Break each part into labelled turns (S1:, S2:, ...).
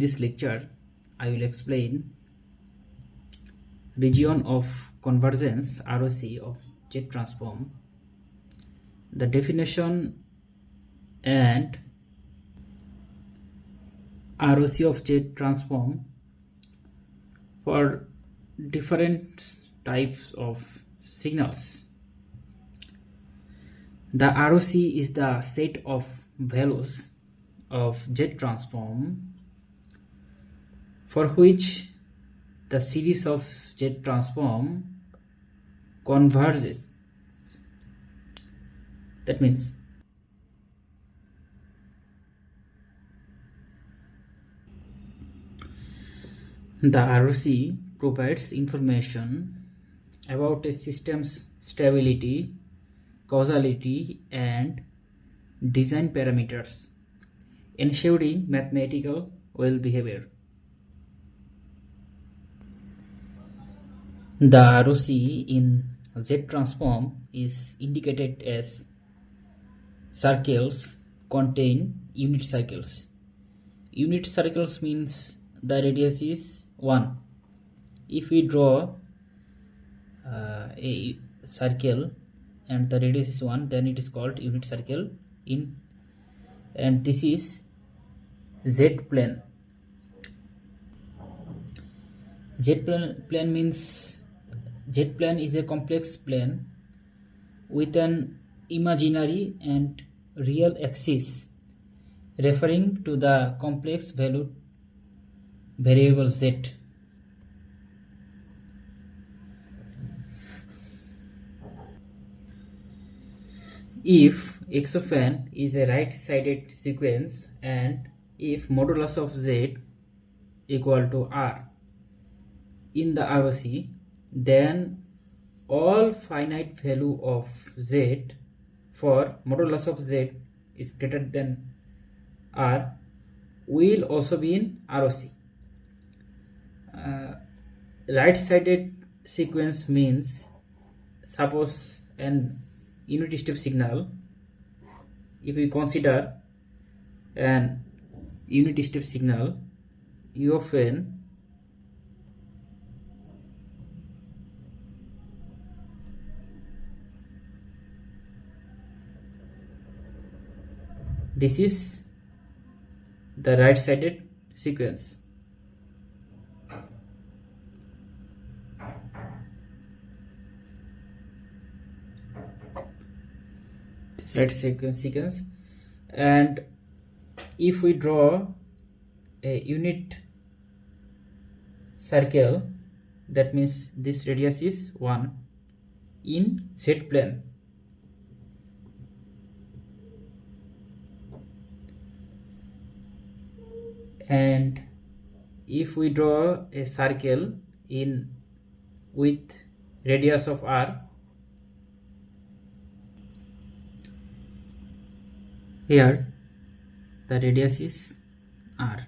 S1: this lecture, I will explain region of convergence ROC of Z transform, the definition and ROC of Z transform for different types of signals. The ROC is the set of values of Z transform for which the series of Z transform converges. That means the ROC provides information about a system's stability, causality, and design parameters, ensuring mathematical well behavior. The ROC in Z transform is indicated as circles contain unit circles. Unit circles means the radius is 1. If we draw a circle and the radius is 1, then it is called unit circle and this is Z plane. Z plane means Z plane is a complex plane with an imaginary and real axis referring to the complex valued variable Z. If x of n is a right-sided sequence and if modulus of z equal to r in the ROC, then all finite value of z for modulus of z is greater than r will also be in ROC. Right-sided sequence means, suppose an unit step signal, if we consider an unit step signal u of n this is the right-sided sequence. This right sequence, and if we draw a unit circle, that means this radius is 1 in Z plane. And if we draw a circle with radius of r, here the radius is r.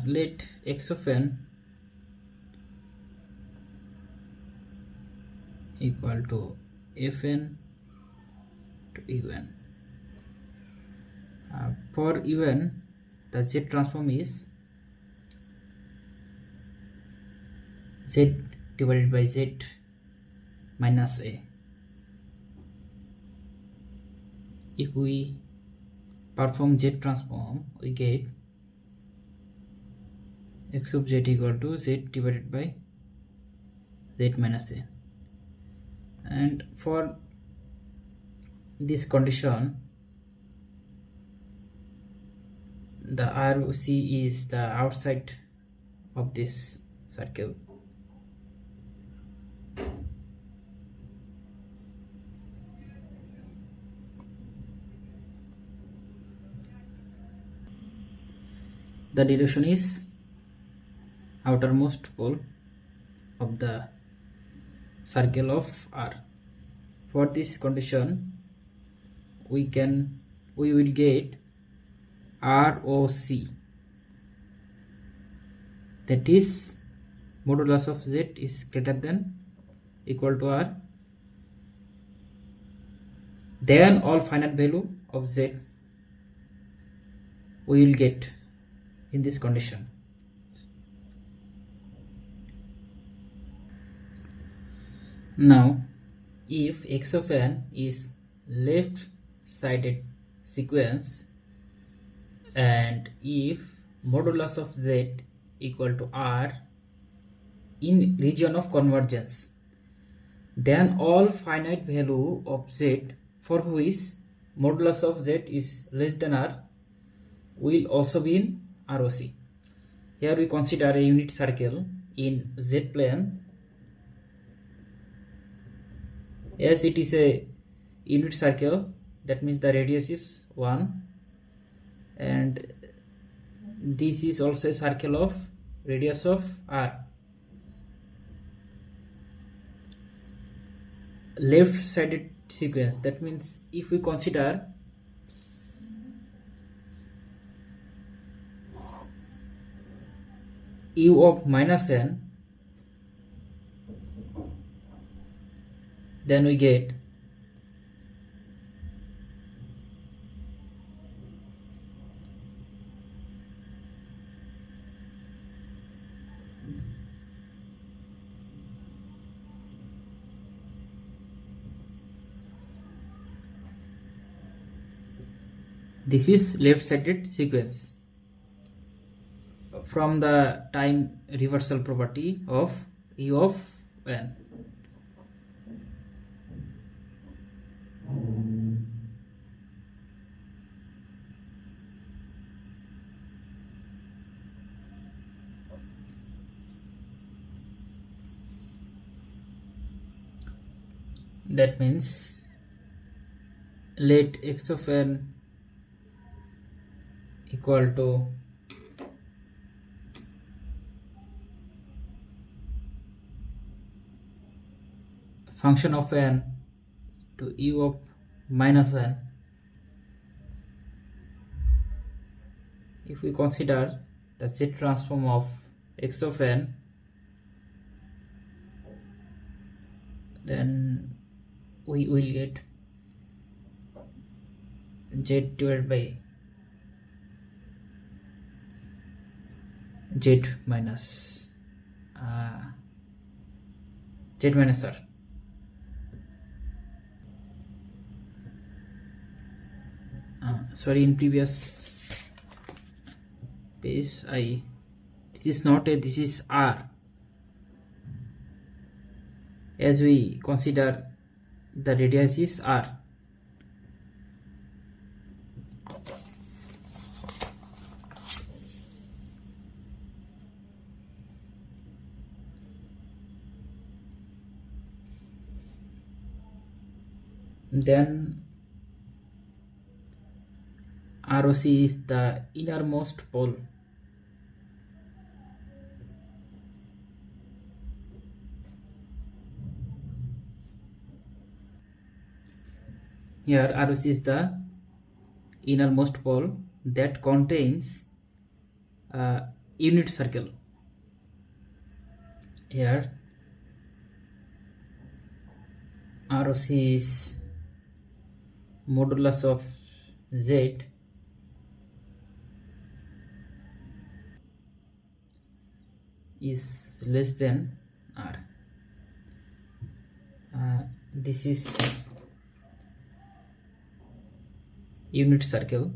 S1: Let x of n equal to fn to un. For un, the Z transform is Z divided by Z minus a. If we perform Z transform, we get x of z equal to Z divided by Z minus a. And for this condition, the ROC is the outside of this circle. The direction is outermost pole of the circle of R. For this condition, we will get ROC, that is modulus of z is greater than equal to r, then all finite value of z we will get in this condition. Now if x of n is left sided sequence and if modulus of z equal to r in region of convergence, then all finite value of z for which modulus of z is less than r will also be in ROC. Here we consider a unit circle in z plane. As it is a unit circle, that means the radius is 1, and this is also a circle of radius of r. Left sided sequence, that means if we consider u of minus n, then we get this is left-sided sequence from the time reversal property of u of n. That means let x of n equal to function of n to u of minus n. If we consider the Z transform of x of n, then we will get z divided by z minus r. Sorry, in previous page this is not a, this is r, as we consider the radius is r. Then ROC is the innermost pole. Here ROC is the innermost pole that contains a unit circle. Here ROC is modulus of z is less than r. This is unit circle.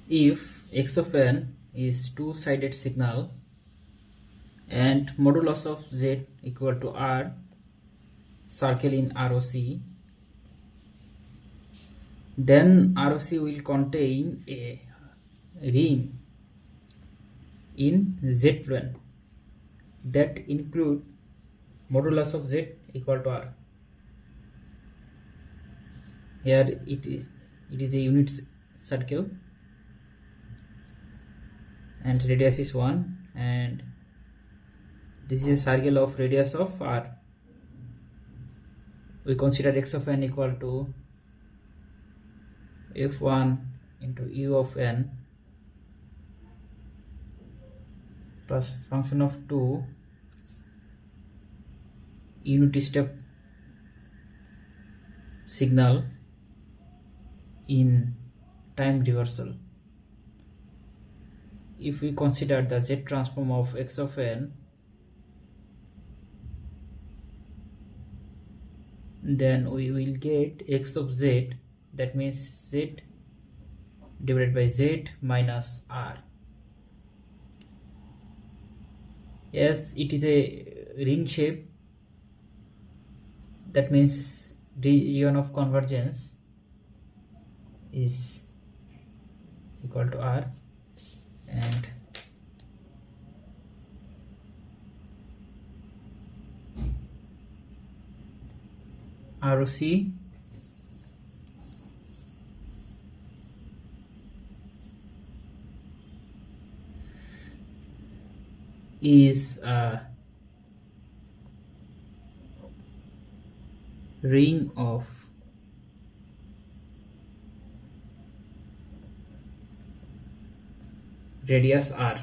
S1: If x of n is two-sided signal and modulus of z equal to r, circle in ROC, then ROC will contain a ring in z plane that include modulus of z equal to r. Here it is a unit circle and radius is 1, and this is a circle of radius of r. We consider x of n equal to f1 into u of n plus function of 2 unit step signal in time reversal. If we consider the z transform of x of n, then we will get x of z, that means z divided by z minus r. Yes, it is a ring shape, that means region of convergence is equal to r, and ROC is a ring of radius r.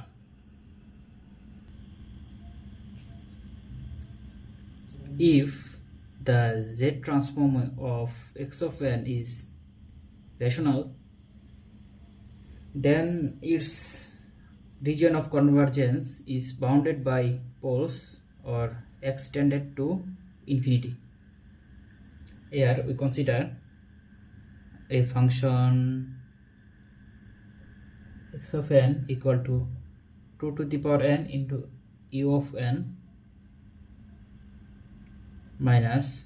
S1: If the z transform of x of n is rational, then its region of convergence is bounded by poles or extended to infinity. Here we consider a function x of n equal to 2 to the power n into u of n minus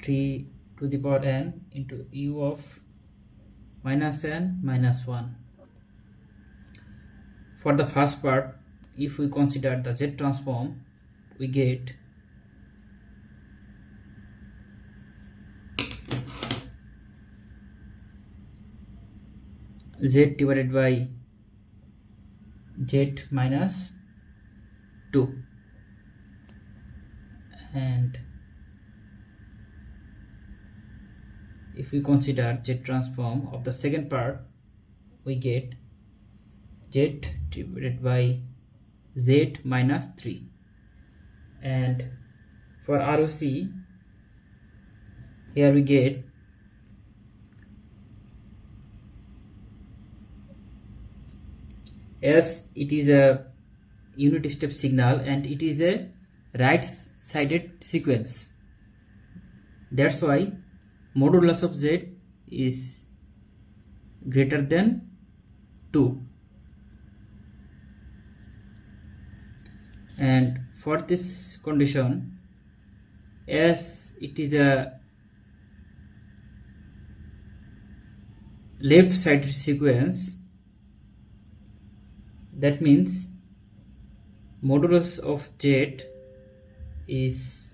S1: 3 to the power n into u of minus n minus 1. For the first part, if we consider the z transform, we get z divided by z minus 2, and if we consider z transform of the second part, we get z divided by z minus 3. And for ROC, here we get as it is a unit step signal and it is a right sided sequence, that's why modulus of z is greater than 2. And for this condition, as it is a left sided sequence, that means modulus of z is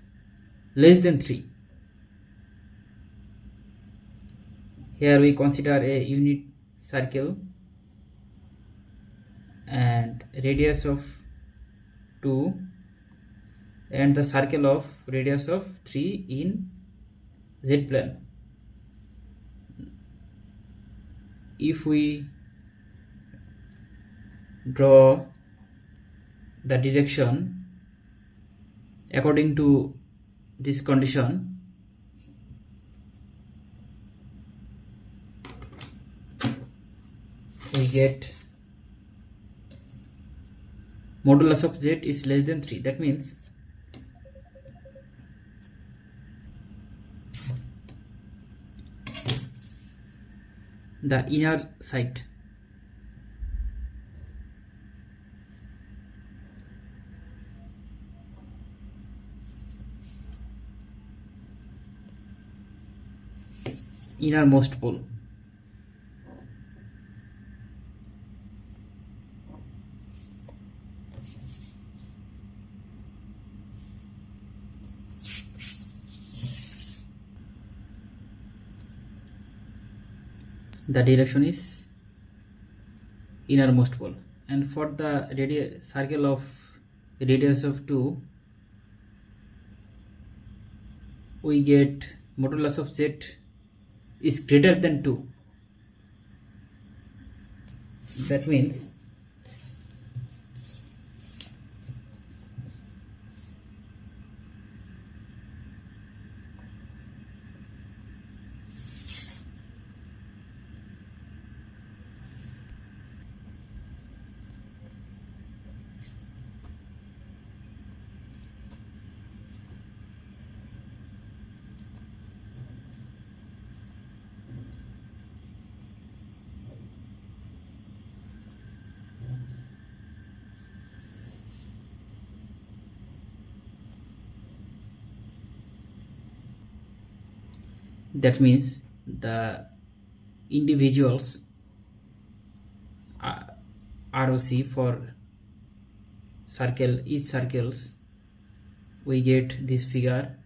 S1: less than 3. Here we consider a unit circle and radius of 2 and the circle of radius of 3 in z plane. If we draw the direction according to this condition, we get modulus of z is less than 3. That means the inner side innermost pole the direction is innermost pole. And for the circle of radius of 2, we get modulus of z is greater than 2. That means the individuals ROC for each circles, we get this figure.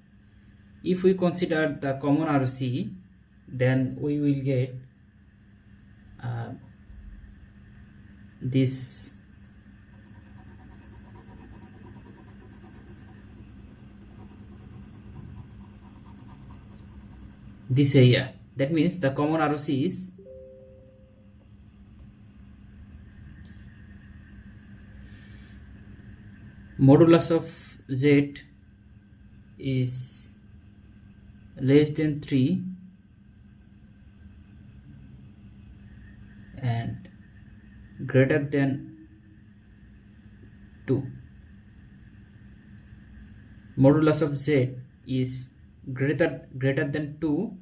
S1: If we consider the common ROC, then we will get this area. That means the common ROC is modulus of Z is less than 3 and greater than 2. Modulus of Z is greater than 2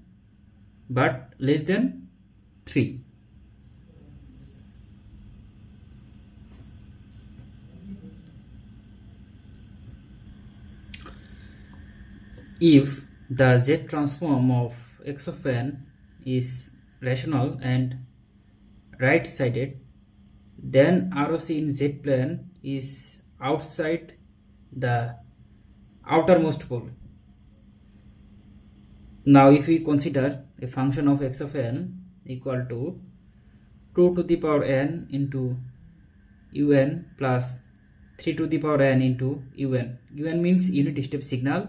S1: but less than 3. If the Z transform of x of n is rational and right-sided, then ROC in Z plane is outside the outermost pole. Now if we consider a function of x of n equal to 2 to the power n into un plus 3 to the power n into un. Un means unit step signal,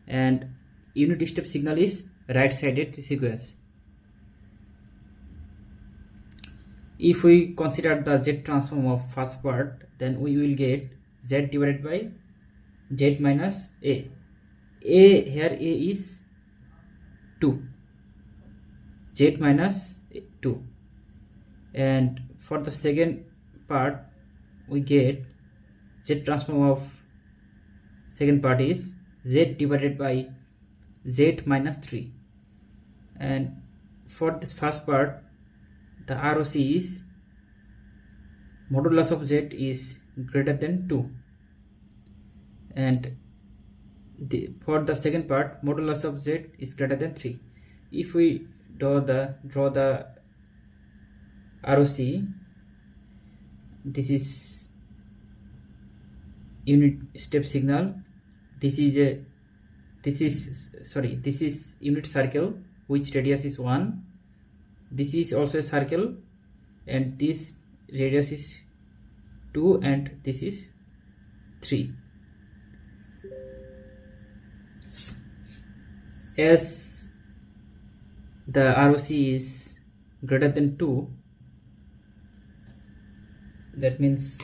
S1: and unit step signal is right-sided sequence. If we consider the Z transform of first part, then we will get Z divided by Z minus A. Here A is 2. Z minus 2. And for the second part, we get Z transform of second part is Z divided by Z minus 3. And for this first part, the ROC is modulus of Z is greater than 2. And for the second part, modulus of Z is greater than 3. If we draw the ROC, this is unit step signal, this is unit circle which radius is 1, this is also a circle and this radius is 2 and this is 3. As the ROC is greater than 2, that means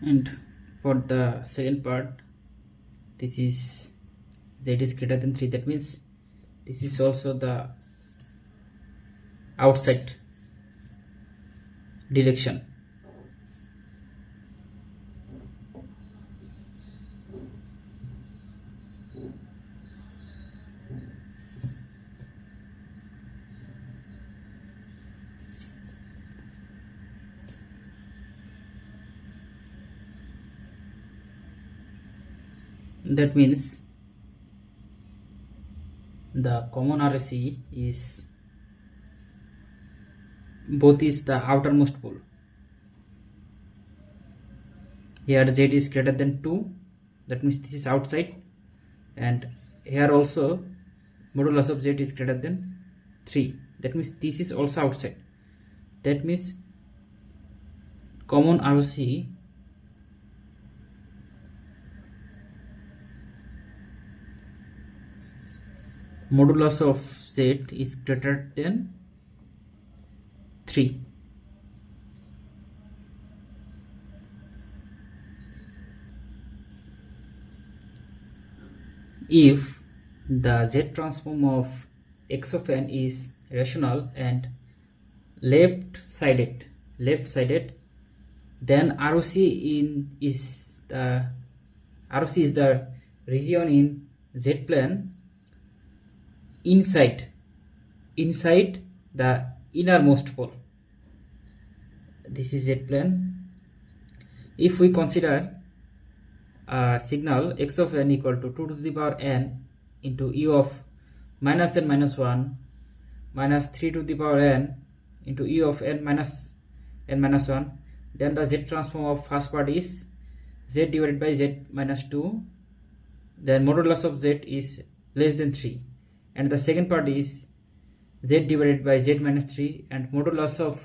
S1: and for the second part, this is Z is greater than 3, that means this is also the outside direction. That means the common ROC is both is the outermost pole. Here Z is greater than 2, that means this is outside, and here also modulus of z is greater than 3. That means this is also outside. That means common ROC modulus of z is greater than 3. If the z transform of x of n is rational and left-sided, then ROC is the region in z plane inside the innermost pole. This is z plane. If we consider a signal x of n equal to 2 to the power n into u of minus n minus 1 minus 3 to the power n into u of n minus 1, then the z transform of first part is z divided by z minus 2, then modulus of z is less than 3, and the second part is z divided by z minus 3 and modulus of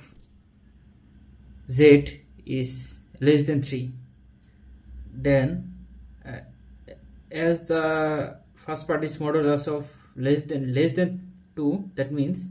S1: z is less than 3. Then as the first part is modulus of less than 2, that means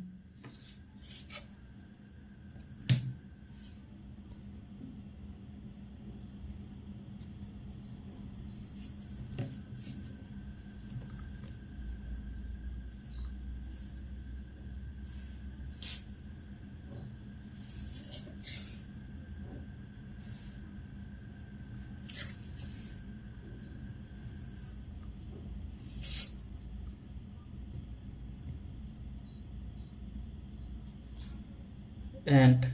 S1: and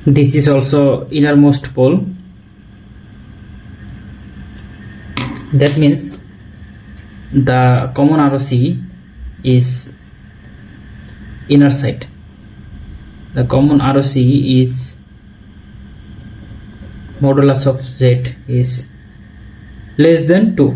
S1: this is also innermost pole. That means the common ROC is inner side. The common ROC is modulus of z is less than 2.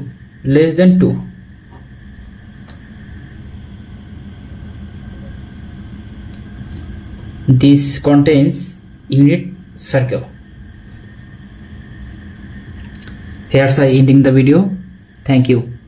S1: This contains unit circle. Here's I ending the video. Thank you.